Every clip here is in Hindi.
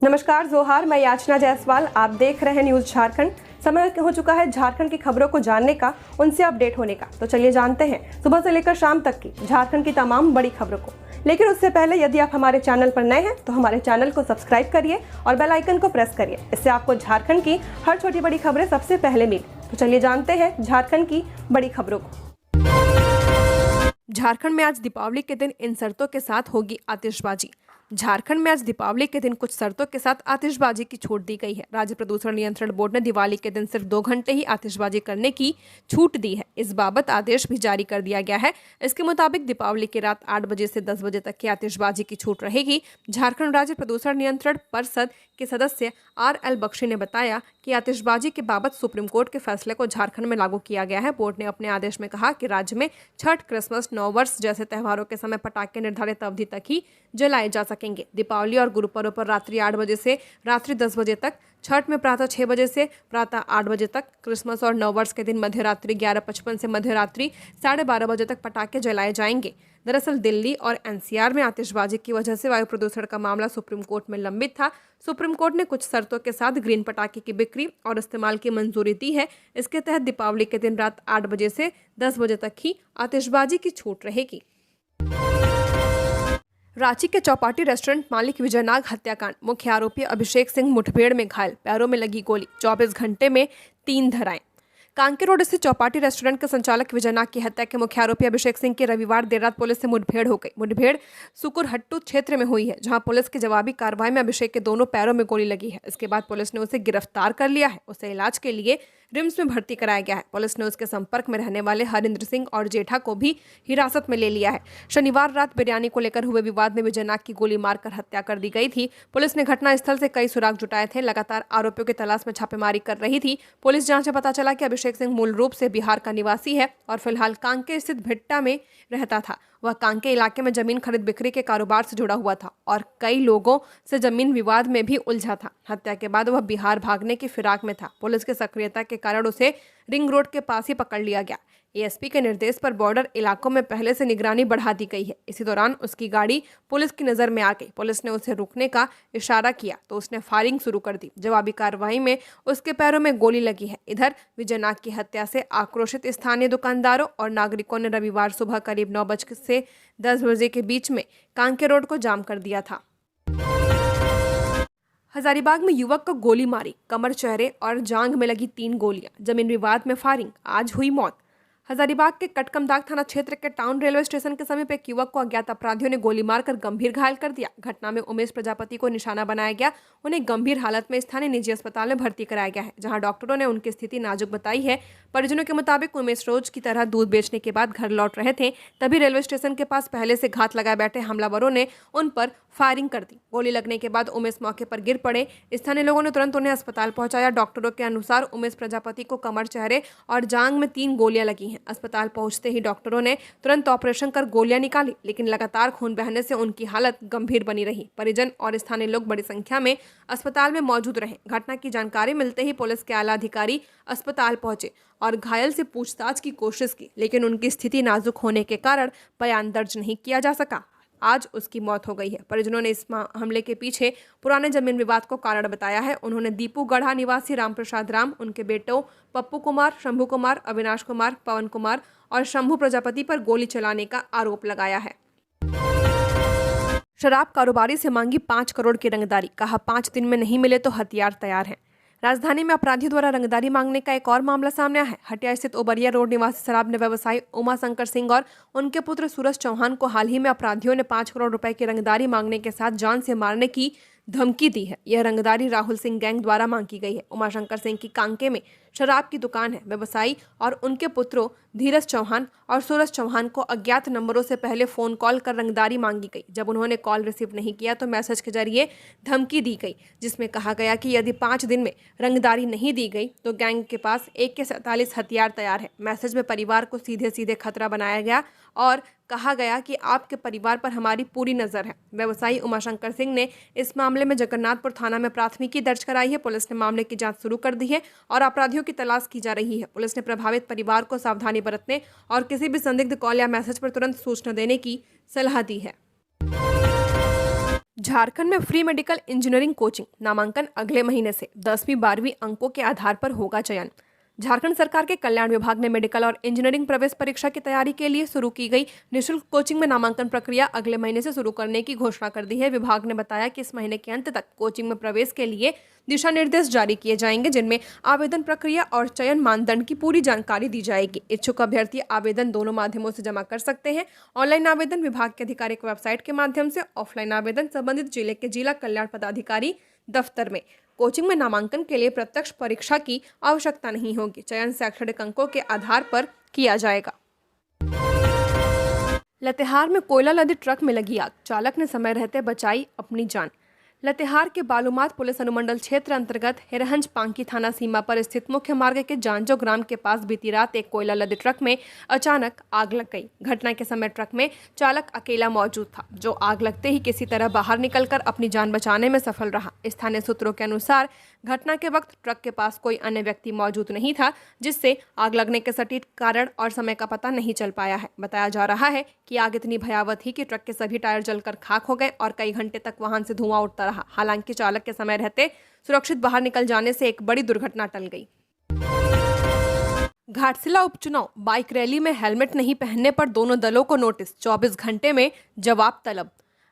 नमस्कार जोहार, मैं याचना जायसवाल। आप देख रहे हैं न्यूज़ झारखंड। समय हो चुका है झारखंड की खबरों को जानने का, उनसे अपडेट होने का। तो चलिए जानते हैं सुबह से लेकर शाम तक की झारखंड की तमाम बड़ी खबरों को। लेकिन उससे पहले यदि आप हमारे चैनल पर नए हैं तो हमारे चैनल को सब्सक्राइब करिए और बेल आइकन को प्रेस करिए। इससे आपको झारखंड की हर छोटी बड़ी खबरें सबसे पहले मिले। तो चलिए जानते हैं झारखंड की बड़ी खबरों को। झारखंड में आज दीपावली के दिन इन शर्तों के साथ होगी आतिशबाजी। झारखंड में आज दीपावली के दिन कुछ शर्तों के साथ आतिशबाजी की छूट दी गई है। राज्य प्रदूषण नियंत्रण बोर्ड ने दिवाली के दिन सिर्फ 2 घंटे ही आतिशबाजी करने की छूट दी है। इस बाबत आदेश भी जारी कर दिया गया है। इसके मुताबिक दीपावली की रात 8 बजे से 10 बजे तक की आतिशबाजी की छूट रहेगी। झारखंड राज्य प्रदूषण नियंत्रण परिषद के सदस्य RL बख्शी ने बताया कि आतिशबाजी के बाबत सुप्रीम कोर्ट के फैसले को झारखंड में लागू किया गया है। बोर्ड ने अपने आदेश में कहा कि राज्य में छठ, क्रिसमस, नववर्ष जैसे त्योहारों के समय पटाखे निर्धारित अवधि तक ही जलाए जा सकेंगे। दीपावली और गुरु पर्व पर रात्रि 8 बजे से रात्रि 10 बजे तक, छठ में प्रातः 6 बजे से प्रातः 8 बजे तक, क्रिसमस और नववर्ष के दिन मध्यरात्रि 11:55 से मध्यरात्रि 12:30 बजे तक पटाखे जलाए जाएंगे। दरअसल दिल्ली और NCR में आतिशबाजी की वजह से वायु प्रदूषण का मामला सुप्रीम कोर्ट में लंबित था। सुप्रीम कोर्ट ने कुछ शर्तों के साथ ग्रीन पटाखे की बिक्री और इस्तेमाल की मंजूरी दी है। इसके तहत दीपावली के दिन रात 8 बजे से 10 बजे तक ही आतिशबाजी की छूट रहेगी। रांची के चौपाटी रेस्टोरेंट मालिक विजय नाग हत्याकांड, मुख्य आरोपी अभिषेक सिंह मुठभेड़ में घायल, पैरों में लगी गोली, 24 घंटे में 3 धराएं। कांके रोड स्थित चौपाटी रेस्टोरेंट के संचालक विजय नाग की हत्या के मुख्य आरोपी अभिषेक सिंह की रविवार देर रात पुलिस से मुठभेड़ हो गई। मुठभेड़ सुकुरहट्टू क्षेत्र में हुई है, जहां पुलिस की जवाबी कार्रवाई में अभिषेक के दोनों पैरों में गोली लगी है। इसके बाद पुलिस ने उसे गिरफ्तार कर लिया है। उसे इलाज के लिए रिम्स में भर्ती कराया गया है। पुलिस ने उसके संपर्क में रहने वाले हरिंद्र सिंह और जेठा को भी हिरासत में ले लिया है। शनिवार रात बिरयानी को लेकर हुए विवाद में विजय नाग की गोली मारकर हत्या कर दी गई थी। पुलिस ने घटनास्थल से कई सुराग जुटाए थे, लगातार आरोपियों की तलाश में छापेमारी कर रही थी। पुलिस जांच में पता चला कि अभिषेक सिंह मूल रूप से बिहार का निवासी है और फिलहाल कांके स्थित भिट्टा में रहता था। वह कांके इलाके में जमीन खरीद बिक्री के कारोबार से जुड़ा हुआ था और कई लोगों से जमीन विवाद में भी उलझा था। हत्या के बाद वह बिहार भागने की फिराक में था। पुलिस की सक्रियता के कारण उसे रिंग रोड के पास ही पकड़ लिया गया। ASP के निर्देश पर बॉर्डर इलाकों में पहले से निगरानी बढ़ा दी गई है। इसी दौरान उसकी गाड़ी पुलिस की नजर में आ गई। पुलिस ने उसे रुकने का इशारा किया तो उसने फायरिंग शुरू कर दी। जवाबी कार्रवाई में उसके पैरों में गोली लगी है। इधर विजय नाग की हत्या से आक्रोशित स्थानीय दुकानदारों और नागरिकों ने रविवार सुबह करीब 9 बजे से 10 बजे के बीच में कांके रोड को जाम कर दिया था। हजारीबाग में युवक को गोली मारी, कमर, चेहरे और जांघ में लगी 3 गोलियां, जमीन विवाद में फायरिंग, आज हुई मौत। हजारीबाग के कटकमदाग थाना क्षेत्र के टाउन रेलवे स्टेशन के समीप एक युवक को अज्ञात अपराधियों ने गोली मारकर गंभीर घायल कर दिया। घटना में उमेश प्रजापति को निशाना बनाया गया। उन्हें गंभीर हालत में स्थानीय निजी अस्पताल में भर्ती कराया गया है, जहां डॉक्टरों ने उनकी स्थिति नाजुक बताई है। परिजनों के मुताबिक उमेश रोज की तरह दूध बेचने के बाद घर लौट रहे थे, तभी रेलवे स्टेशन के पास पहले से घात लगाए बैठे हमलावरों ने उन पर फायरिंग कर दी। गोली लगने के बाद उमेश मौके पर गिर पड़े। स्थानीय लोगों ने तुरंत उन्हें अस्पताल पहुंचाया। डॉक्टरों के अनुसार उमेश प्रजापति को कमर, चेहरे और जांघ में 3 गोलियां लगी हैं। अस्पताल पहुंचते ही डॉक्टरों ने तुरंत ऑपरेशन कर गोलियां निकाली, लेकिन लगातार खून बहने से उनकी हालत गंभीर बनी रही। परिजन और स्थानीय लोग बड़ी संख्या में अस्पताल में मौजूद रहे। घटना की जानकारी मिलते ही पुलिस के आला अधिकारी अस्पताल पहुंचे और घायल से पूछताछ की कोशिश की, लेकिन उनकी स्थिति नाजुक होने के कारण बयान दर्ज नहीं किया जा सका। आज उसकी मौत हो गई है। परिजनों ने इस हमले के पीछे पुराने जमीन विवाद को कारण बताया है। उन्होंने दीपू गढ़ा निवासी रामप्रसाद राम, उनके बेटों पप्पू कुमार, शंभू कुमार, अविनाश कुमार, पवन कुमार और शंभू प्रजापति पर गोली चलाने का आरोप लगाया है। शराब कारोबारी से मांगी 5 करोड़ की रंगदारी, कहा 5 दिन में नहीं मिले तो हथियार तैयार है। राजधानी में अपराधियों द्वारा रंगदारी मांगने का एक और मामला सामने आया है। हटिया स्थित ओबरिया रोड निवासी शराब व्यवसायी उमा शंकर सिंह और उनके पुत्र सूरज चौहान को हाल ही में अपराधियों ने 5 करोड़ रुपए की रंगदारी मांगने के साथ जान से मारने की धमकी दी है। यह रंगदारी राहुल सिंह गैंग द्वारा मांग की गई है। उमाशंकर सिंह की कांके में शराब की दुकान है। व्यवसायी और उनके पुत्रों धीरज चौहान और सूरज चौहान को अज्ञात नंबरों से पहले फोन कॉल कर रंगदारी मांगी गई। जब उन्होंने कॉल रिसीव नहीं किया तो मैसेज के जरिए धमकी दी गई, जिसमें कहा गया कि यदि 5 दिन में रंगदारी नहीं दी गई तो गैंग के पास AK-47 हथियार तैयार है। मैसेज में परिवार को सीधे सीधे खतरा बनाया गया और कहा गया कि आपके परिवार पर हमारी पूरी नजर है। व्यवसायी उमाशंकर सिंह ने इस मामले में जगन्नाथपुर थाना में प्राथमिकी दर्ज कराई है। पुलिस ने मामले की जांच शुरू कर दी है और अपराधियों की तलाश की जा रही है। पुलिस ने प्रभावित परिवार को सावधानी बरतने और किसी भी संदिग्ध कॉल या मैसेज पर तुरंत सूचना देने की सलाह दी है। झारखंड में फ्री मेडिकल इंजीनियरिंग कोचिंग नामांकन अगले महीने से 10वीं 12वीं अंकों के आधार पर होगा चयन। झारखंड सरकार के कल्याण विभाग ने मेडिकल और इंजीनियरिंग प्रवेश परीक्षा की तैयारी के लिए शुरू की गई निःशुल्क कोचिंग में नामांकन प्रक्रिया अगले महीने से शुरू करने की घोषणा कर दी है। विभाग ने बताया कि इस महीने के अंत तक कोचिंग में प्रवेश के लिए दिशा निर्देश जारी किए जाएंगे, जिनमें आवेदन प्रक्रिया और चयन मानदंड की पूरी जानकारी दी जाएगी। इच्छुक अभ्यर्थी आवेदन दोनों माध्यमों से जमा कर सकते हैं। ऑनलाइन आवेदन विभाग के आधिकारिक वेबसाइट के माध्यम से, ऑफलाइन आवेदन संबंधित जिले के जिला कल्याण पदाधिकारी दफ्तर में। कोचिंग में नामांकन के लिए प्रत्यक्ष परीक्षा की आवश्यकता नहीं होगी। चयन शैक्षणिक अंकों के आधार पर किया जाएगा। लातेहार में कोयला लदी ट्रक में लगी आग, चालक ने समय रहते बचाई अपनी जान। लातेहार के बालूमाथ पुलिस अनुमंडल क्षेत्र अंतर्गत हिरहंज पांकी थाना सीमा पर स्थित मुख्य मार्ग के जानजो ग्राम के पास बीती रात एक कोयला लदे ट्रक में अचानक आग लग गई। घटना के समय ट्रक में चालक अकेला मौजूद था, जो आग लगते ही किसी तरह बाहर निकलकर अपनी जान बचाने में सफल रहा। स्थानीय सूत्रों के अनुसार घटना के वक्त ट्रक के पास कोई अन्य व्यक्ति मौजूद नहीं था, जिससे आग लगने के सटीक कारण और समय का पता नहीं चल पाया है। बताया जा रहा है कि आग इतनी भयावह थी कि ट्रक के सभी टायर जलकर खाक हो गए और कई घंटे तक वाहन से धुआं उठता रहा। हालांकि चालक के समय रहते सुरक्षित बाहर निकल जाने से एक बड़ी दुर्घटना टल गई। घाटशिला उपचुनाव, बाइक रैली में हेलमेट नहीं पहनने पर दोनों दलों को नोटिस, 24 घंटे में जवाब तलब।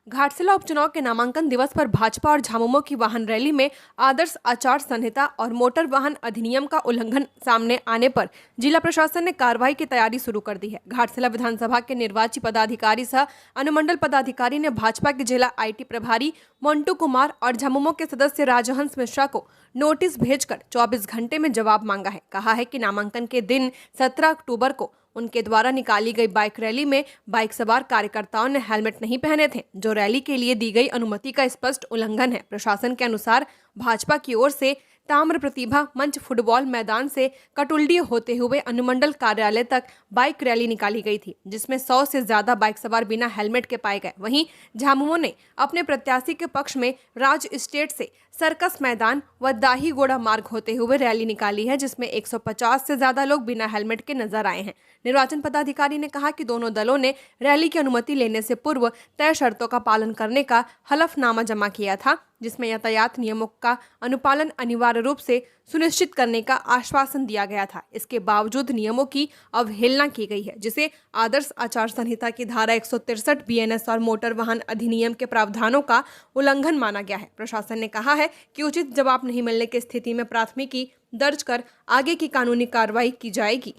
घाटशिला उपचुनाव के नामांकन दिवस पर भाजपा और झामुमो की वाहन रैली में आदर्श आचार संहिता और मोटर वाहन अधिनियम का उल्लंघन सामने आने पर जिला प्रशासन ने कार्रवाई की तैयारी शुरू कर दी है। घाटशिला विधानसभा के निर्वाची पदाधिकारी सह अनुमंडल पदाधिकारी ने भाजपा के जिला आईटी प्रभारी मोन्टू कुमार और झामुमो के सदस्य राजहंस मिश्रा को नोटिस भेजकर 24 घंटे में जवाब मांगा है। कहा है कि नामांकन के दिन 17 अक्टूबर को उनके द्वारा निकाली गई बाइक रैली में बाइक सवार कार्यकर्ताओं ने हेलमेट नहीं पहने थे, जो रैली के लिए दी गई अनुमति का स्पष्ट उल्लंघन है। प्रशासन के अनुसार भाजपा की ओर से ताम्र प्रतिभा मंच फुटबॉल मैदान से कटुल्डी होते हुए अनुमंडल कार्यालय तक बाइक रैली निकाली गई थी, जिसमें 100 से ज्यादा बाइक सवार बिना हेलमेट के पाए गए। वहीं झामुमो ने अपने प्रत्याशी के पक्ष में राज स्टेट से सर्कस मैदान व दाहीगोड़ा मार्ग होते हुए रैली निकाली है, जिसमें 150 से ज्यादा लोग बिना हेलमेट के नजर आए हैं। निर्वाचन पदाधिकारी ने कहा कि दोनों दलों ने रैली की अनुमति लेने से पूर्व तय शर्तों का पालन करने का हलफनामा जमा किया था, जिसमें यातायात नियमों का अनुपालन अनिवार्य रूप से सुनिश्चित करने का आश्वासन दिया गया था। इसके बावजूद नियमों की अवहेलना की गई है, जिसे आदर्श आचार संहिता की धारा 163 बीएनएस और मोटर वाहन अधिनियम के प्रावधानों का उल्लंघन माना गया है। प्रशासन ने कहा है कि उचित जवाब नहीं मिलने की स्थिति में प्राथमिकी दर्ज कर आगे की कानूनी कार्रवाई की जाएगी।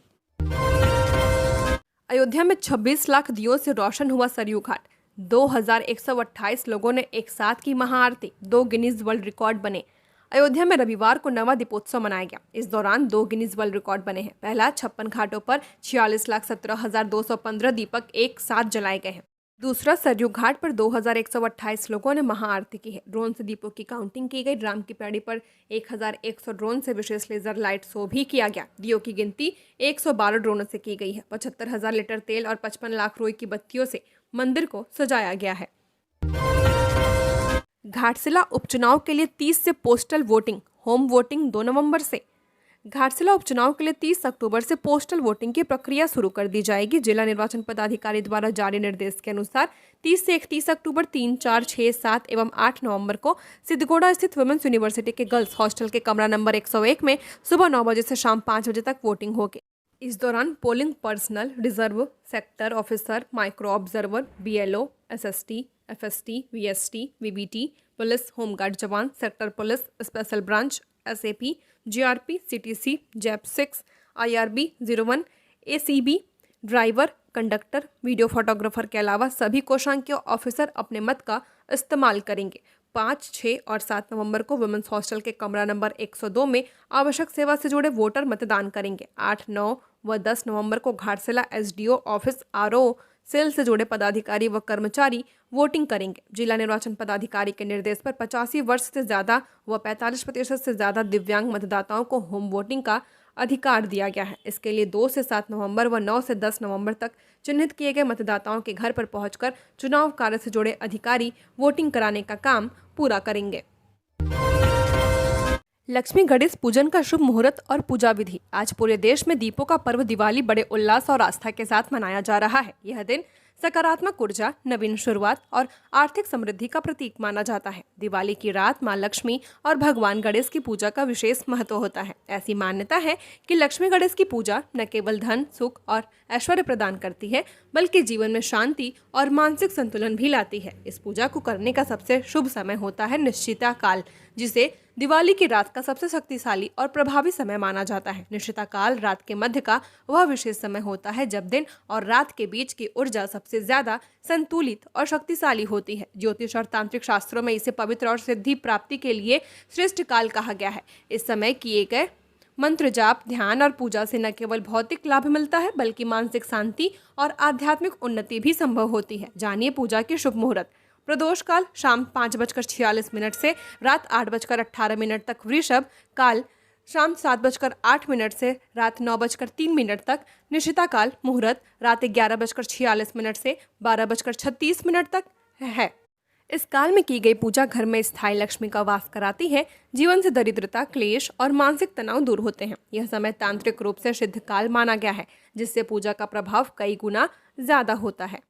अयोध्या में 26 लाख दियों से रोशन हुआ सरयू घाट, 2128 लोगों ने एक साथ की महाआरती, 2 गिनीज वर्ल्ड रिकॉर्ड बने। अयोध्या में रविवार को नवा दीपोत्सव मनाया गया। इस दौरान 2 गिनीज वर्ल्ड रिकॉर्ड बने हैं। पहला 56 घाटों पर 46,17,215 दीपक एक साथ जलाए गए हैं। दूसरा सरयू घाट पर 2128 लोगों ने महाआरती की है। ड्रोन से दीपों की काउंटिंग की गई। राम की पैड़ी पर 1100 ड्रोन से विशेष लेजर लाइट शो भी किया गया। दियों की गिनती 112 ड्रोनों से की गई है। 75,000 लीटर तेल और 55 लाख रुई की बत्तियों से मंदिर को सजाया गया है। घाटशिला उपचुनाव के लिए 30 से पोस्टल वोटिंग, होम वोटिंग 2 नवंबर से। घाटशिला उपचुनाव के लिए 30 अक्टूबर से पोस्टल वोटिंग की प्रक्रिया शुरू कर दी जाएगी। जिला निर्वाचन पदाधिकारी द्वारा जारी निर्देश के अनुसार 30 से 31 अक्टूबर 3, 4, 6, 7 एवं 8 नवंबर को सिद्धगोड़ा स्थित वुमेन्स यूनिवर्सिटी के गर्ल्स हॉस्टल के कमरा नंबर 101 में सुबह 9 बजे से शाम 5 बजे तक वोटिंग होगी। इस दौरान polling personal, reserve, sector officer, micro observer, BLO, SST, FST, VST, VBT, police, home guard जवान, sector police, special branch, SAP, GRP, CTC, JAP 6, IRB 01, ACB, driver, conductor, video photographer के अलावा सभी कोषांकीय ऑफिसर अपने मत का इस्तेमाल करेंगे। 5, 6 और 7 नवंबर को वुमेन्स हॉस्टल के कमरा नंबर 102 में आवश्यक सेवा से जुड़े वोटर मतदान करेंगे। 8, 9 व 10 नवंबर को Ghatshila SDO office RO cell से जुड़े पदाधिकारी व कर्मचारी वोटिंग करेंगे। जिला निर्वाचन पदाधिकारी के निर्देश पर 85 वर्ष से ज्यादा व 45% से ज्यादा दिव्यांग मतदाताओं को होम वोटिंग का अधिकार दिया गया है। इसके लिए 2 से 7 नवंबर व 9 से 10 नवंबर तक चिन्हित किए गए मतदाताओं के घर पर पहुंचकर चुनाव कार्य से जुड़े अधिकारी वोटिंग कराने का काम पूरा करेंगे। लक्ष्मी गणेश पूजन का शुभ मुहूर्त और पूजा विधि। आज पूरे देश में दीपों का पर्व दिवाली बड़े उल्लास और आस्था के साथ मनाया जा रहा है। यह दिन सकारात्मक ऊर्जा, नवीन शुरुआत और आर्थिक समृद्धि का प्रतीक माना जाता है। दिवाली की रात मां लक्ष्मी और भगवान गणेश की पूजा का विशेष महत्व होता है। ऐसी मान्यता है कि लक्ष्मी गणेश की पूजा न केवल धन, सुख और ऐश्वर्य प्रदान करती है, बल्कि जीवन में शांति और मानसिक संतुलन भी लाती है। इस पूजा को करने का सबसे शुभ समय होता है निश्चिता काल, जिसे दिवाली की रात का सबसे शक्तिशाली और प्रभावी समय माना जाता है। निश्चिता काल रात के मध्य का वह विशेष समय होता है जब दिन और रात के बीच की ऊर्जा सबसे ज्यादा संतुलित और शक्तिशाली होती है। ज्योतिष और तांत्रिक शास्त्रों में इसे पवित्र और सिद्धि प्राप्ति के लिए श्रेष्ठ काल कहा गया है। इस समय किए गए मंत्र जाप, ध्यान और पूजा से न केवल भौतिक लाभ मिलता है, बल्कि मानसिक शांति और आध्यात्मिक उन्नति भी संभव होती है। जानिए पूजा के शुभ मुहूर्त। प्रदोष काल शाम 5:46 से रात 8:18 तक। वृषभ काल शाम 7:08 से रात 9:03 तक। निशिता काल मुहूर्त रात 11:46 से 12:36 तक है। इस काल में की गई पूजा घर में स्थायी लक्ष्मी का वास कराती है। जीवन से दरिद्रता, क्लेश और मानसिक तनाव दूर होते हैं। यह समय तांत्रिक रूप से सिद्ध काल माना गया है, जिससे पूजा का प्रभाव कई गुना ज्यादा होता है।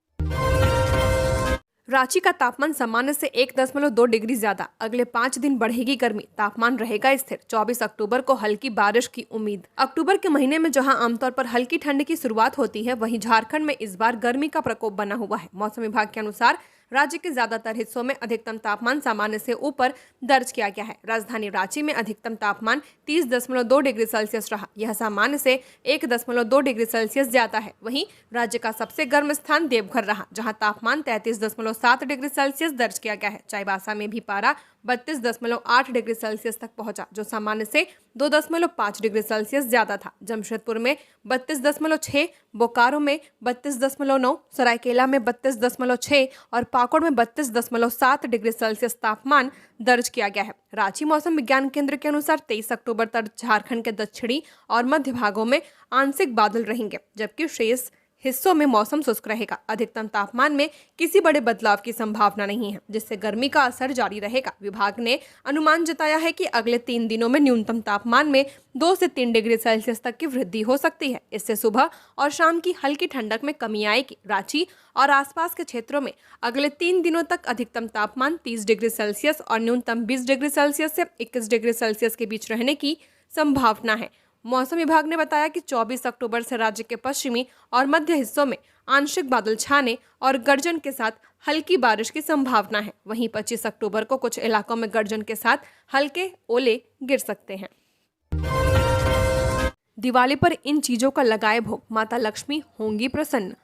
रांची का तापमान सामान्य से 1.2 डिग्री ज्यादा। अगले 5 दिन बढ़ेगी गर्मी, तापमान रहेगा स्थिर। 24 अक्टूबर को हल्की बारिश की उम्मीद। अक्टूबर के महीने में जहां आमतौर पर हल्की ठंड की शुरुआत होती है, वहीं झारखंड में इस बार गर्मी का प्रकोप बना हुआ है। मौसम विभाग के अनुसार राज्य के ज्यादातर हिस्सों में अधिकतम तापमान सामान्य से ऊपर दर्ज किया गया है। राजधानी रांची में अधिकतम तापमान 30.2 डिग्री सेल्सियस रहा। यह सामान्य से 1.2 डिग्री सेल्सियस ज्यादा है। वहीं राज्य का सबसे गर्म स्थान देवघर रहा, जहां तापमान 33.7 डिग्री सेल्सियस दर्ज किया गया है। चाईबासा में भी पारा 32.8 डिग्री सेल्सियस तक पहुंचा, जो सामान्य से 2.5 डिग्री सेल्सियस ज्यादा था। जमशेदपुर में 32.6, बोकारो में 32.9, सरायकेला में 32.6 और पाकुड़ में 32.7 डिग्री सेल्सियस तापमान दर्ज किया गया है। रांची मौसम विज्ञान केंद्र के अनुसार 23 अक्टूबर तक झारखंड के दक्षिणी और मध्य भागों में आंशिक बादल रहेंगे, जबकि शेष हिस्सों में मौसम शुष्क रहेगा। अधिकतम तापमान में किसी बड़े बदलाव की संभावना नहीं है, जिससे गर्मी का असर जारी रहेगा। विभाग ने अनुमान जताया है कि अगले 3 दिनों में न्यूनतम तापमान में 2 से 3 डिग्री सेल्सियस तक की वृद्धि हो सकती है। इससे सुबह और शाम की हल्की ठंडक में कमी आएगी। रांची और आसपास के क्षेत्रों में अगले 3 दिनों तक अधिकतम तापमान 30 डिग्री सेल्सियस और न्यूनतम 20 डिग्री सेल्सियस से 21 डिग्री सेल्सियस के बीच रहने की संभावना है। मौसम विभाग ने बताया कि 24 अक्टूबर से राज्य के पश्चिमी और मध्य हिस्सों में आंशिक बादल छाने और गर्जन के साथ हल्की बारिश की संभावना है। वहीं 25 अक्टूबर को कुछ इलाकों में गर्जन के साथ हल्के ओले गिर सकते हैं। दिवाली पर इन चीजों का लगाए भोग, माता लक्ष्मी होंगी प्रसन्न।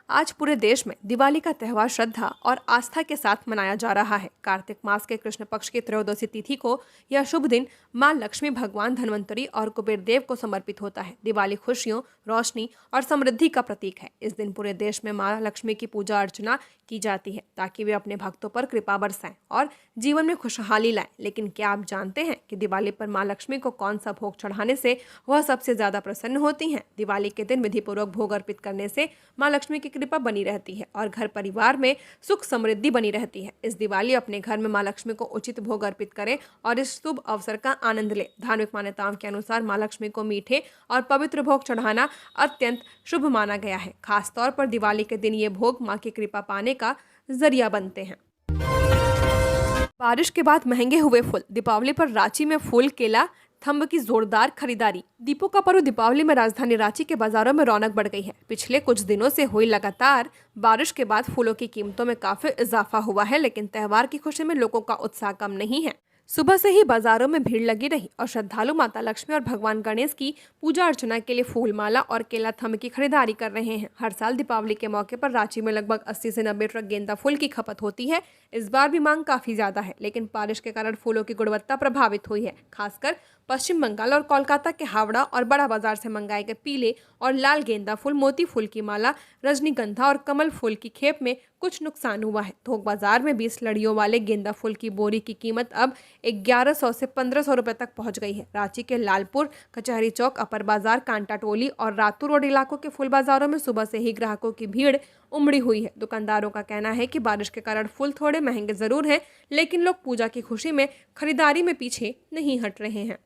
आज पूरे देश में दिवाली का त्यौहार श्रद्धा और आस्था के साथ मनाया जा रहा है। कार्तिक मास के कृष्ण पक्ष की त्रयोदशी तिथि को यह शुभ दिन मां लक्ष्मी, भगवान धन्वंतरी और कुबेर देव को समर्पित होता है। दिवाली खुशियों, रोशनी और समृद्धि का प्रतीक है। इस दिन पूरे देश में मां लक्ष्मी की पूजा अर्चना की जाती है, ताकि वे अपने भक्तों पर कृपा बरसाएं और जीवन में खुशहाली लाएं। लेकिन क्या आप जानते हैं कि दिवाली पर मां लक्ष्मी को कौन सा भोग चढ़ाने से वह सबसे ज्यादा प्रसन्न होती हैं? दिवाली के दिन विधिपूर्वक भोग अर्पित करने से मां लक्ष्मी की कृपा बनी रहती है और घर परिवार में सुख समृद्धि बनी रहती है। इस दिवाली अपने घर में मां लक्ष्मी को उचित भोग अर्पित करें और इस शुभ अवसर का आनंद लें। धार्मिक मान्यताओं के अनुसार मां लक्ष्मी को मीठे और पवित्र भोग चढ़ाना अत्यंत शुभ माना गया है। खासतौर पर दिवाली के दिन ये भोग मां की कृपा पाने का जरिया बनते हैं। बारिश के बाद महंगे हुए फूल। दीपावली पर रांची में फूल, केला, थंब की जोरदार खरीदारी। दीपों का पर्व दीपावली में राजधानी रांची के बाजारों में रौनक बढ़ गई है। पिछले कुछ दिनों से हुई लगातार बारिश के बाद फूलों की कीमतों में काफी इजाफा हुआ है, लेकिन त्योहार की खुशी में लोगों का उत्साह कम नहीं है। सुबह से ही बाजारों में भीड़ लगी रही और श्रद्धालु माता लक्ष्मी और भगवान गणेश की पूजा अर्चना के लिए फूल माला और केला, थंब की खरीदारी कर रहे हैं। हर साल दीपावली के मौके पर रांची में लगभग 80 से 90 ट्रक गेंदा फूल की खपत होती है। इस बार भी मांग काफी ज्यादा है, लेकिन बारिश के कारण फूलों की गुणवत्ता प्रभावित हुई है। खासकर पश्चिम बंगाल और कोलकाता के हावड़ा और बड़ा बाजार से मंगाए गए पीले और लाल गेंदा फूल, मोती फूल की माला, रजनीगंधा और कमल फूल की खेप में कुछ नुकसान हुआ है। थोक बाजार में 20 लड़ियों वाले गेंदा फूल की बोरी की कीमत अब 1100 से 1500 रुपए तक पहुंच गई है। रांची के लालपुर, कचहरी चौक, अपर बाजार, कांटा टोली और रातू रोड इलाकों के फूल बाजारों में सुबह से ही ग्राहकों की भीड़ उमड़ी हुई है। दुकानदारों का कहना है कि बारिश के कारण फूल थोड़े महंगे जरूर हैं, लेकिन लोग पूजा की खुशी में खरीदारी में पीछे नहीं हट रहे हैं।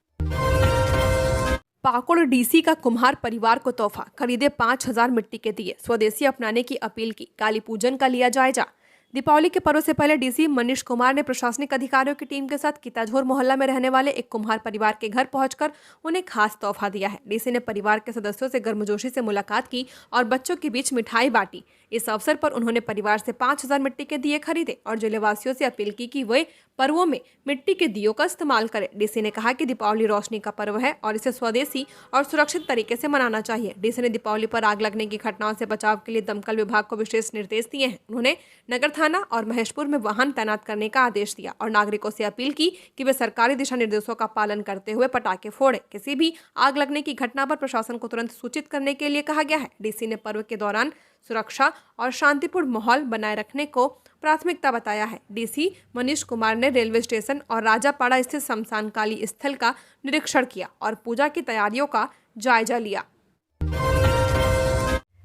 पाकुड़ डीसी का कुम्हार परिवार को तोहफा, खरीदे 5,000 मिट्टी के दिए, स्वदेशी अपनाने की अपील की, काली पूजन का लिया जायजा। दीपावली के पर्व से पहले डीसी मनीष कुमार ने प्रशासनिक अधिकारियों की टीम के साथ किताझोर मोहल्ला में रहने वाले एक कुम्हार परिवार के घर पहुंचकर उन्हें खास तोहफा दिया है। डीसी ने परिवार के सदस्यों से गर्मजोशी से मुलाकात की और बच्चों के बीच मिठाई बांटी। इस अवसर पर उन्होंने परिवार से 5,000 मिट्टी के दिए खरीदे और जिलेवासियों से अपील की कि वे पर्वों में मिट्टी के दियों का इस्तेमाल करें। डीसी ने कहा कि दीपावली रोशनी का पर्व है और इसे स्वदेशी और सुरक्षित तरीके से मनाना चाहिए। डीसी ने दीपावली पर आग लगने की घटनाओं से बचाव के लिए दमकल विभाग को विशेष निर्देश दिए हैं। उन्होंने नगर थाना और महेशपुर में वाहन तैनात करने का आदेश दिया और नागरिकों से अपील की कि वे सरकारी दिशा निर्देशों का पालन करते हुए पटाखे फोड़ें। किसी भी आग लगने की घटना पर प्रशासन को तुरंत सूचित करने के लिए कहा गया है। डीसी ने पर्व के दौरान सुरक्षा और शांतिपूर्ण माहौल बनाए रखने को प्राथमिकता बताया है। डीसी मनीष कुमार ने रेलवे स्टेशन और राजापाड़ा स्थित शमशानकाली स्थल का निरीक्षण किया और पूजा की तैयारियों का जायजा लिया।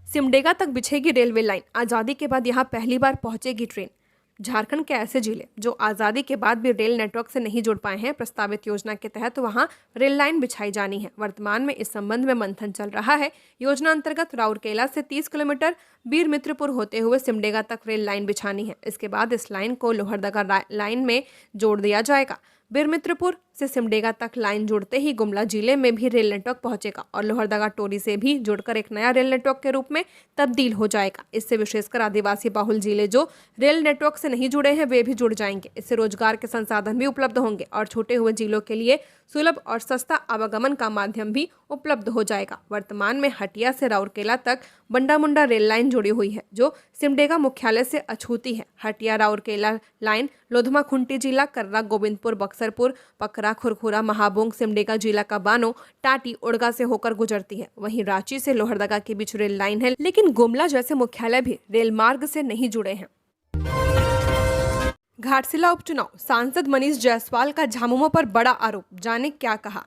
सिमडेगा तक बिछेगी रेलवे लाइन, आज़ादी के बाद यहां पहली बार पहुंचेगी ट्रेन। झारखंड के ऐसे जिले जो आज़ादी के बाद भी रेल नेटवर्क से नहीं जुड़ पाए हैं, प्रस्तावित योजना के तहत वहां रेल लाइन बिछाई जानी है। वर्तमान में इस संबंध में मंथन चल रहा है। योजना अंतर्गत राउरकेला से 30 किलोमीटर बीरमित्रपुर होते हुए सिमडेगा तक रेल लाइन बिछानी है। इसके बाद इस लाइन को लोहरदगा लाइन में जोड़ दिया जाएगा। बीरमित्रपुर से सिमडेगा तक लाइन जुड़ते ही गुमला जिले में भी रेल नेटवर्क पहुंचेगा और लोहरदगा टोरी से भी जुड़कर एक नया रेल नेटवर्क के रूप में तब्दील हो जाएगा। इससे विशेषकर आदिवासी बाहुल जिले जो रेल नेटवर्क से नहीं जुड़े हैं वे भी जुड़ जाएंगे। इससे रोजगार के संसाधन भी उपलब्ध होंगे और छूटे हुए जिलों के लिए सुलभ और सस्ता आवागमन का माध्यम भी उपलब्ध हो जाएगा। वर्तमान में हटिया से राउरकेला तक बंडा-मुंडा रेल लाइन जुड़ी हुई है जो सिमडेगा मुख्यालय से अछूती है। हटिया राउरकेला लाइन लोधमा खुंटी जिला, कर्रा गोविंदपुर, बक्सरपुर, पकरा, खुरखुरा, महाबोंग, सिमडेगा जिला का बानो, टाटी, उड़गा से होकर गुजरती है। वहीं रांची से लोहरदगा के बीच रेल लाइन है, लेकिन गुमला जैसे मुख्यालय भी रेल मार्ग से नहीं जुड़े हैं। घाटशिला उपचुनाव, सांसद मनीष जायसवाल का झामुमो पर बड़ा आरोप, जाने क्या कहा।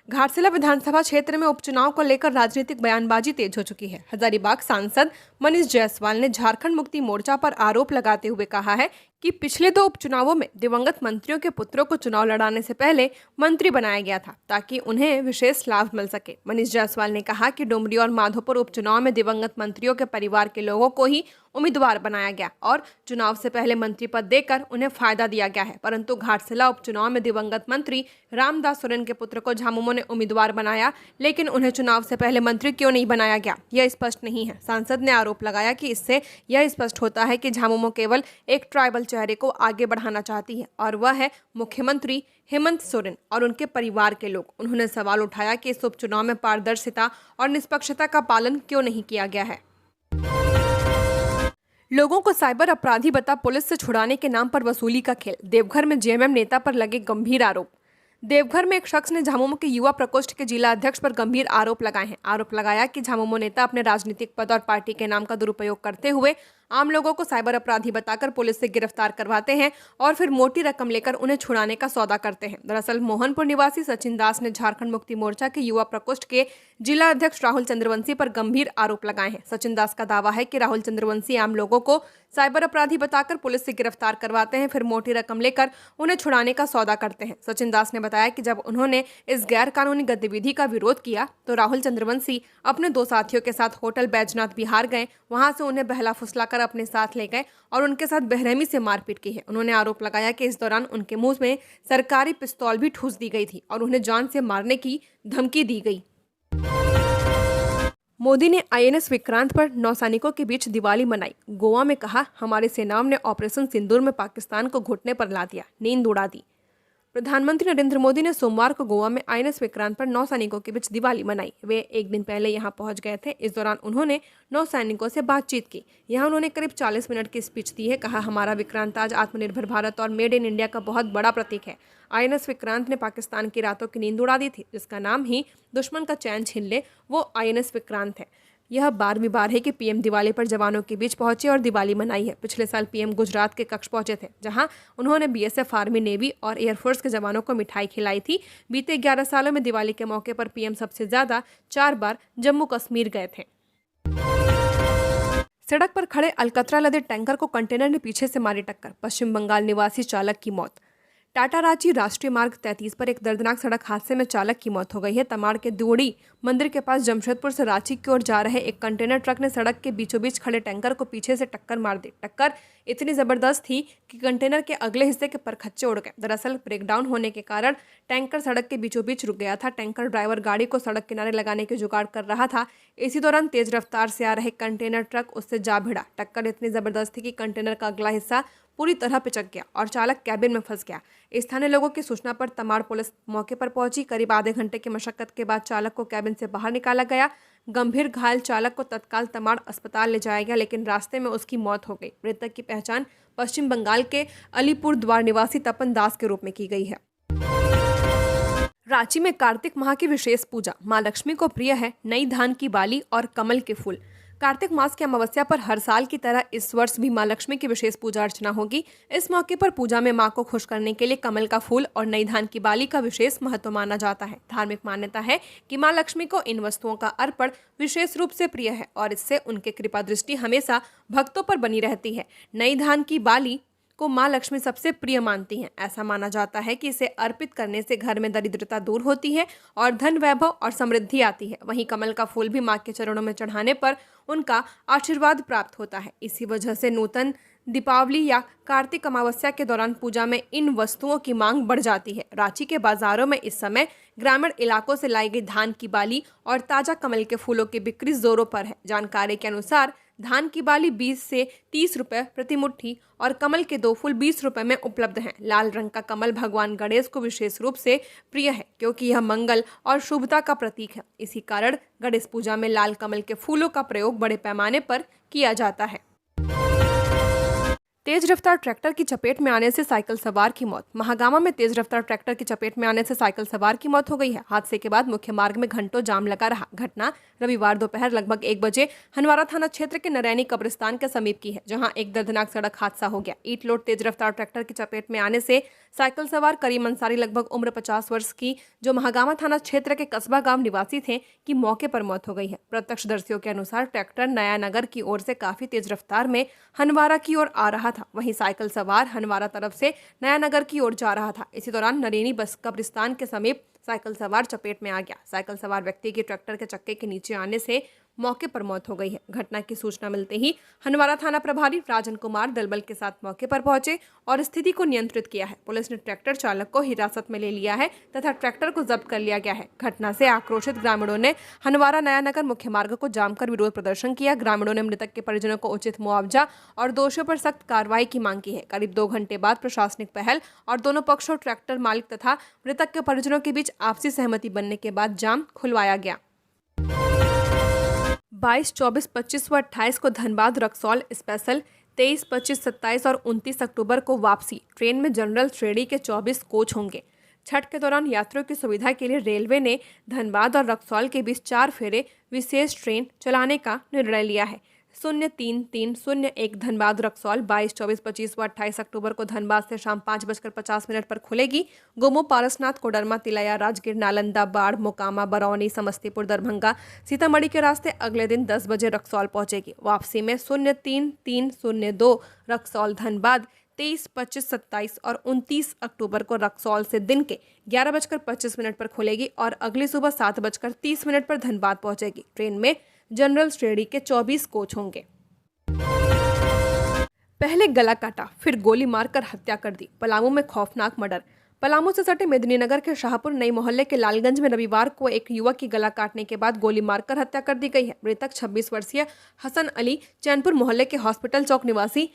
घाटशिला विधानसभा क्षेत्र में उपचुनाव को लेकर राजनीतिक बयानबाजी तेज हो चुकी है। हजारीबाग सांसद मनीष जायसवाल ने झारखंड मुक्ति मोर्चा पर आरोप लगाते हुए कहा है कि पिछले 2 उपचुनावों में दिवंगत मंत्रियों के पुत्रों को चुनाव लड़ाने से पहले मंत्री बनाया गया था ताकि उन्हें विशेष लाभ मिल सके। मनीष जायसवाल ने कहा कि डुमरी और माधोपुर उपचुनाव में दिवंगत मंत्रियों के परिवार के लोगों को ही उम्मीदवार बनाया गया और चुनाव से पहले मंत्री पद देकर उन्हें फायदा दिया गया है, परंतु घाटशिला उपचुनाव में दिवंगत मंत्री रामदास सोरेन के पुत्र को झामुमो ने उम्मीदवार बनाया, लेकिन उन्हें चुनाव से पहले मंत्री क्यों नहीं बनाया गया, यह स्पष्ट नहीं है। सांसद ने आरोप लगाया कि इससे यह स्पष्ट होता है कि झामुमो केवल एक ट्राइबल चेहरे को आगे बढ़ाना चाहती है और वह है मुख्यमंत्री हेमंत सोरेन और उनके परिवार के लोग। उन्होंने सवाल उठाया कि इस उपचुनाव में पारदर्शिता और निष्पक्षता का पालन क्यों नहीं किया गया है। लोगों को साइबर अपराधी बता पुलिस से छुड़ाने के नाम पर वसूली का खेल, देवघर में जेएमएम नेता पर लगे गंभीर आरोप। देवघर में एक शख्स ने झामुमो के युवा प्रकोष्ठ के जिला अध्यक्ष पर गंभीर आरोप लगाए हैं। आरोप लगाया कि झामुमो नेता अपने राजनीतिक पद और पार्टी के नाम का दुरुपयोग करते हुए आम लोगों को साइबर अपराधी बताकर पुलिस से गिरफ्तार करवाते हैं और फिर मोटी रकम लेकर उन्हें छुड़ाने का सौदा करते हैं। दरअसल मोहनपुर निवासी सचिन दास ने झारखंड मुक्ति मोर्चा के युवा प्रकोष्ठ के जिला अध्यक्ष राहुल चंद्रवंशी पर गंभीर आरोप लगाए हैं। सचिन दास का दावा है कि राहुल चंद्रवंशी आम लोगों को साइबर अपराधी बताकर पुलिस से गिरफ्तार करवाते हैं, फिर मोटी रकम लेकर उन्हें छुड़ाने का सौदा करते हैं। सचिन दास ने बताया कि जब उन्होंने इस गैर कानूनी गतिविधि का विरोध किया तो राहुल चंद्रवंशी अपने 2 साथियों के साथ होटल बैजनाथ बिहार गए, वहां से उन्हें बहला फुसलाकर अपने साथ ले गए और उनके साथ बेरहमी से मारपीट की है। उन्होंने आरोप लगाया कि इस दौरान उनके मुंह में सरकारी पिस्तौल भी ठूस दी गई थी और उन्हें जान से मारने की धमकी दी गई। मोदी ने आईएनएस विक्रांत पर नौसैनिकों के बीच दिवाली मनाई। गोवा में कहा, हमारी सेनाओं ने ऑपरेशन सिंदूर में पाकिस्तान को घुटने पर ला दिया, नींद उड़ा दी। प्रधानमंत्री नरेंद्र मोदी ने सोमवार को गोवा में आईएनएस विक्रांत पर नौसैनिकों के बीच दिवाली मनाई। वे एक दिन पहले यहां पहुंच गए थे। इस दौरान उन्होंने नौसैनिकों से बातचीत की। यहां उन्होंने करीब 40 मिनट की स्पीच दी है। कहा, हमारा विक्रांत आज आत्मनिर्भर भारत और मेड इन इंडिया का बहुत बड़ा प्रतीक है। आईएनएस विक्रांत ने पाकिस्तान की रातों की नींद उड़ा दी थी, जिसका नाम ही दुश्मन का चैन छीन ले वो आईएनएस विक्रांत है। यह 12वीं बार है कि पीएम दिवाली पर जवानों के बीच पहुंचे और दिवाली मनाई है। पिछले साल पीएम गुजरात के कच्छ पहुंचे थे, जहां उन्होंने बीएसएफ, आर्मी, नेवी और एयरफोर्स के जवानों को मिठाई खिलाई थी। बीते 11 सालों में दिवाली के मौके पर पीएम सबसे ज्यादा 4 बार जम्मू कश्मीर गए थे। सड़क पर खड़े अलकतरा लदे टैंकर को कंटेनर ने पीछे से मारी टक्कर, पश्चिम बंगाल निवासी चालक की मौत। टाटा रांची राष्ट्रीय मार्ग 33 पर एक दर्दनाक सड़क हादसे में चालक की मौत हो गई है। तमाड़ के द्योड़ी मंदिर के पास जमशेदपुर से रांची की ओर जा रहे एक कंटेनर ट्रक ने सड़क के बीचों बीच खड़े टैंकर को पीछे से टक्कर मार दी। टक्कर इतनी जबरदस्त थी कि कंटेनर के अगले हिस्से के परखच्चे उड़ गए। दरअसल ब्रेकडाउन होने के कारण टैंकर सड़क के बीचों बीच रुक गया था। टैंकर ड्राइवर गाड़ी को सड़क किनारे लगाने के जुगाड़ कर रहा था। इसी दौरान तेज रफ्तार से आ रहे कंटेनर ट्रक उससे जा भिड़ा। टक्कर इतनी जबरदस्त थी कि कंटेनर का अगला हिस्सा पूरी तरह पिचक गया और चालक कैबिन में फंस गया। स्थानीय लोगों की सूचना पर तमाड़ पुलिस मौके पर पहुंची। करीब आधे घंटे की मशक्कत के बाद चालक को कैबिन से बाहर निकाला गया। गंभीर घायल चालक को तत्काल तमाड़ अस्पताल ले जाया गया, लेकिन रास्ते में उसकी मौत हो गई। मृतक की पहचान पश्चिम बंगाल के अलीपुर द्वार निवासी तपन दास के रूप में की गई है। रांची में कार्तिक माह की विशेष पूजा। मां लक्ष्मी को प्रिय है नई धान की बाली और कमल के फूल। कार्तिक मास की अमावस्या पर हर साल की तरह इस वर्ष भी मां लक्ष्मी की विशेष पूजा अर्चना होगी। इस मौके पर पूजा में मां को खुश करने के लिए कमल का फूल और नई धान की बाली का विशेष महत्व माना जाता है। धार्मिक मान्यता है कि मां लक्ष्मी को इन वस्तुओं का अर्पण विशेष रूप से प्रिय है और इससे उनके कृपा दृष्टि हमेशा भक्तों पर बनी रहती है। नई धान की बाली को मां लक्ष्मी सबसे प्रिय मानती हैं। ऐसा माना जाता है कि इसे अर्पित करने से घर में दरिद्रता दूर होती है और धन वैभव और समृद्धि आती है। वहीं कमल का फूल भी मां के चरणों में चढ़ाने पर उनका आशीर्वाद प्राप्त होता है। इसी वजह से नूतन दीपावली या कार्तिक अमावस्या के दौरान पूजा में इन वस्तुओं की मांग बढ़ जाती है। रांची के बाजारों में इस समय ग्रामीण इलाकों से लाई गई धान की बाली और ताजा कमल के फूलों की बिक्री जोरों पर है। जानकारी के अनुसार धान की बाली 20 से 30 रुपए प्रति मुट्ठी और कमल के 2 फूल 20 रुपए में उपलब्ध हैं। लाल रंग का कमल भगवान गणेश को विशेष रूप से प्रिय है, क्योंकि यह मंगल और शुभता का प्रतीक है। इसी कारण गणेश पूजा में लाल कमल के फूलों का प्रयोग बड़े पैमाने पर किया जाता है। तेज रफ्तार ट्रैक्टर की चपेट में आने से साइकिल सवार की मौत। महागामा में तेज रफ्तार ट्रैक्टर की चपेट में आने से साइकिल सवार की मौत हो गई है। हादसे के बाद मुख्य मार्ग में घंटों जाम लगा रहा। घटना रविवार दोपहर लगभग 1 बजे हनवारा थाना क्षेत्र के नरैनी कब्रिस्तान के समीप की है, जहां एक दर्दनाक सड़क हादसा हो गया। ईट लोड तेज रफ्तार ट्रैक्टर की चपेट में आने से साइकिल सवार करीम अंसारी लगभग उम्र 50 वर्ष की, जो महागामा थाना क्षेत्र के कस्बा गांव निवासी थे, की मौके पर मौत हो गई है। प्रत्यक्षदर्शियों के अनुसार ट्रैक्टर नया नगर की ओर से काफी तेज रफ्तार में हनवारा की ओर आ रहा था। वहीं साइकिल सवार हनवारा तरफ से नया नगर की ओर जा रहा था। इसी दौरान नरेनी बस कब्रिस्तान के समीप साइकिल सवार चपेट में आ गया। साइकिल सवार व्यक्ति की ट्रैक्टर के चक्के के नीचे आने से मौके पर मौत हो गई है। घटना की सूचना मिलते ही हनवारा थाना प्रभारी राजन कुमार दलबल के साथ मौके पर पहुंचे और स्थिति को नियंत्रित किया है। पुलिस ने ट्रैक्टर चालक को हिरासत में ले लिया है तथा ट्रैक्टर को जब्त कर लिया गया है। घटना से आक्रोशित ग्रामीणों ने हनवारा नया नगर मुख्य मार्ग को जाम कर विरोध प्रदर्शन किया। ग्रामीणों ने मृतक के परिजनों को उचित मुआवजा और दोषियों पर सख्त कार्रवाई की मांग की है। करीब 2 घंटे बाद प्रशासनिक पहल और दोनों पक्षों ट्रैक्टर मालिक तथा मृतक के परिजनों के बीच आपसी सहमति बनने के बाद जाम खुलवाया गया। 22, 24, 25 व 28 को धनबाद रक्सौल स्पेशल, 23, 25, 27 और 29 अक्टूबर को वापसी। ट्रेन में जनरल श्रेणी के 24 कोच होंगे। छठ के दौरान यात्रियों की सुविधा के लिए रेलवे ने धनबाद और रक्सौल के बीच 4 फेरे विशेष ट्रेन चलाने का निर्णय लिया है। 03-301 धनबाद रक्सौल 22, 24, 25 व 28 अक्टूबर को धनबाद से शाम 5:50 पर खुलेगी। गोमो, पारसनाथ, कोडरमा, तिलैया, राजगीर, नालंदा, बाढ़, मोकामा, बरौनी, समस्तीपुर, दरभंगा, सीतामढ़ी के रास्ते अगले दिन 10 बजे रक्सौल पहुंचेगी। वापसी में 03-302 रक्सौल धनबाद 23, 25, 27 और 29 अक्टूबर को रक्सौल से दिन के 11:25 पर खुलेगी और अगली सुबह 7:30 पर धनबाद पहुंचेगी। ट्रेन में जनरल श्रेणी के 24 कोच होंगे। पहले गला काटा, फिर गोली मारकर हत्या कर दी। पलामू में खौफनाक मर्डर। पलामू से सटे मेदिनीनगर के शाहपुर नई मोहल्ले के लालगंज में रविवार को एक युवक की गला काटने के बाद गोली मारकर हत्या कर दी गई है। मृतक 26 वर्षीय हसन अली चैनपुर मोहल्ले के हॉस्पिटल चौक निवासी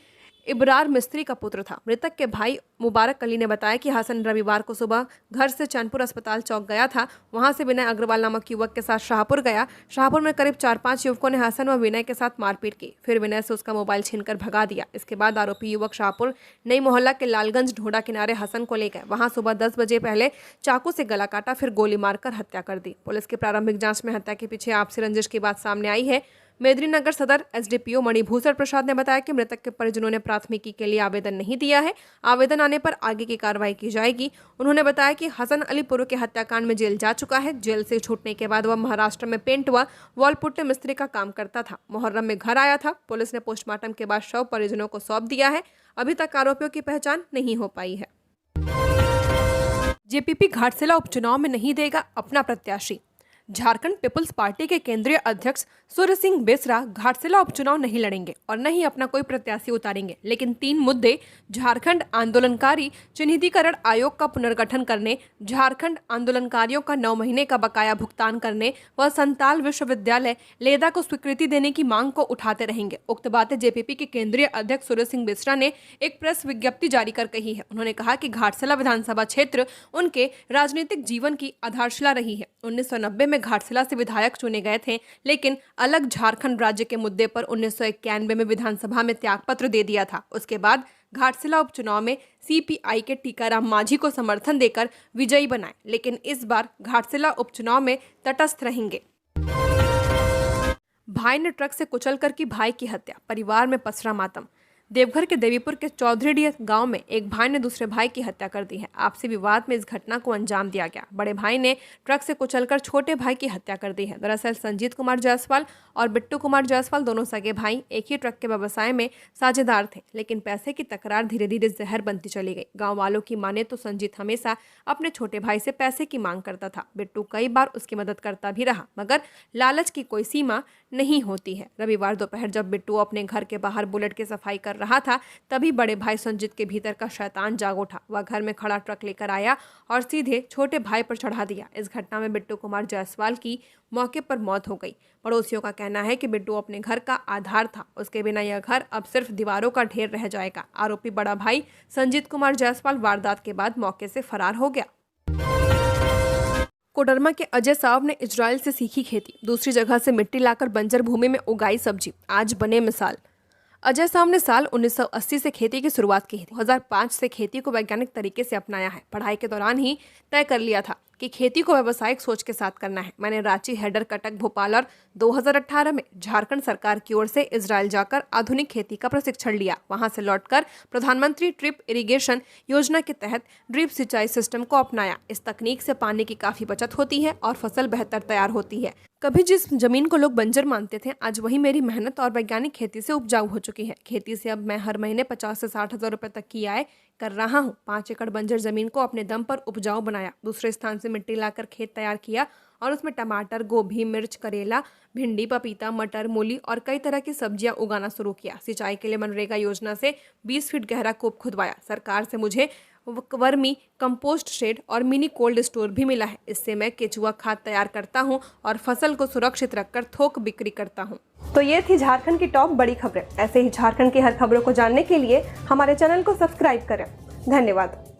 इब्रार मिस्त्री का पुत्र था। मृतक के भाई मुबारक अली ने बताया कि हसन रविवार को सुबह घर से चैनपुर अस्पताल चौक गया था। वहां से विनय अग्रवाल नामक युवक के साथ शाहपुर गया। शाहपुर में करीब 4-5 युवकों ने हसन व विनय के साथ मारपीट की, फिर विनय से उसका मोबाइल छीनकर भगा दिया। इसके बाद आरोपी युवक शाहपुर नई मोहल्ला के लालगंज ढोडा किनारे हसन को ले गए। वहां सुबह 10 बजे पहले चाकू से गला काटा, फिर गोली मारकर हत्या कर दी। पुलिस की प्रारंभिक जांच में हत्या के पीछे आपसी रंजिश की बात सामने आई है। मेदिनीनगर सदर एसडीपीओ मणिभूषण प्रसाद ने बताया कि मृतक के परिजनों ने प्राथमिकी के लिए आवेदन नहीं दिया है। आवेदन आने पर आगे की कार्रवाई की जाएगी। उन्होंने बताया कि हसन अली पूर्व के हत्याकांड में जेल जा चुका है। जेल से छूटने के बाद वह महाराष्ट्र में पेंट व वॉल पुट्टे मिस्त्री का काम करता था। मुहर्रम में घर आया था। पुलिस ने पोस्टमार्टम के बाद शव परिजनों को सौंप दिया है। अभी तक आरोपियों की पहचान नहीं हो पाई है। जेपीपी घाटशिला उपचुनाव में नहीं देगा अपना प्रत्याशी। झारखंड पीपुल्स पार्टी के केंद्रीय अध्यक्ष सूर्य सिंह बेसरा घाटशिला उपचुनाव नहीं लड़ेंगे और न ही अपना कोई प्रत्याशी उतारेंगे, लेकिन 3 मुद्दे झारखंड आंदोलनकारी चिन्हितीकरण आयोग का पुनर्गठन करने, झारखंड आंदोलनकारियों का 9 महीने का बकाया भुगतान करने व संताल विश्वविद्यालय लेदा को स्वीकृति देने की मांग को उठाते रहेंगे। उक्त बातें जेपीपी के केंद्रीय अध्यक्ष सूर्य सिंह बेसरा ने एक प्रेस विज्ञप्ति जारी कर कही है। उन्होंने कहा कि घाटशिला विधानसभा क्षेत्र उनके राजनीतिक जीवन की आधारशिला रही है। 1990 में घाटशिला से विधायक चुने गए थे, लेकिन अलग झारखंड राज्य के मुद्दे पर 1991 में विधानसभा में त्यागपत्र दे दिया था। उसके बाद घाटशिला उपचुनाव में सीपीआई के टीकाराम मांझी को समर्थन देकर विजयी बनाए, लेकिन इस बार घाटशिला उपचुनाव में तटस्थ रहेंगे। भाई ने ट्रक से कुचलकर की भाई की हत्या, परिवार में पसरा मातम। देवघर के देवीपुर के चौधरीडीह गांव में एक भाई ने दूसरे भाई की हत्या कर दी है। आपसी विवाद में इस घटना को अंजाम दिया गया। बड़े भाई ने ट्रक से कुचलकर छोटे भाई की हत्या कर दी है। दरअसल संजीत कुमार जायसवाल और बिट्टू कुमार जायसवाल दोनों सगे भाई एक ही ट्रक के व्यवसाय में साझेदार थे, लेकिन पैसे की तकरार धीरे धीरे जहर बनती चली गई। गाँव वालों की माने तो संजीत हमेशा अपने छोटे भाई से पैसे की मांग करता था। बिट्टू कई बार उसकी मदद करता भी रहा, मगर लालच की कोई सीमा नहीं होती है। रविवार दोपहर जब बिट्टू अपने घर के बाहर बुलेट की सफाई कर रहा था, तभी बड़े भाई संजीत के भीतर का शैतान जाग उठा। वह घर में खड़ा ट्रक लेकर आया और सीधे छोटे भाई पर चढ़ा दिया। इस घटना में बिट्टू कुमार जायसवाल की मौके पर मौत हो गई। पड़ोसियों का कहना है कि बिट्टू अपने घर का आधार था, उसके बिना यह घर अब सिर्फ दीवारों का ढेर रह जाएगा। आरोपी बड़ा भाई संजीत कुमार जायसवाल वारदात के बाद मौके से फरार हो गया। कोडरमा के अजय साहब ने इजराइल से सीखी खेती, दूसरी जगह से मिट्टी लाकर बंजर भूमि में उगाई सब्जी, आज बने मिसाल। अजय साहब ने साल 1980 से खेती की शुरुआत की है। 2005 से खेती को वैज्ञानिक तरीके से अपनाया है। पढ़ाई के दौरान ही तय कर लिया था कि खेती को व्यावसायिक सोच के साथ करना है। मैंने रांची, हैदर, कटक, भोपाल और 2018 में झारखंड सरकार की ओर से इजराइल जाकर आधुनिक खेती का प्रशिक्षण लिया। वहां से लौटकर प्रधानमंत्री ड्रिप इरिगेशन योजना के तहत ड्रिप सिंचाई सिस्टम को अपनाया। इस तकनीक से पानी की काफी बचत होती है और फसल बेहतर तैयार होती है। कभी जिस जमीन को लोग बंजर मानते थे, आज वही मेरी मेहनत और वैज्ञानिक खेती से उपजाऊ हो चुकी है। खेती से अब मैं हर महीने 50 से 60 हज़ार रुपए तक की आय कर रहा हूँ। 5 एकड़ बंजर जमीन को अपने दम पर उपजाऊ बनाया। दूसरे स्थान से मिट्टी लाकर खेत तैयार किया और उसमें टमाटर, गोभी, मिर्च, करेला, भिंडी, पपीता, मटर, मूली और कई तरह की सब्जियां उगाना शुरू किया। सिंचाई के लिए मनरेगा योजना से 20 फीट गहरा कूप खुदवाया। सरकार से मुझे वर्मी कंपोस्ट शेड और मिनी कोल्ड स्टोर भी मिला है। इससे मैं केचुआ खाद तैयार करता हूं और फसल को सुरक्षित रखकर थोक बिक्री करता हूं। तो ये थी झारखंड की टॉप बड़ी खबरें। ऐसे ही झारखंड की हर खबरों को जानने के लिए हमारे चैनल को सब्सक्राइब करें। धन्यवाद।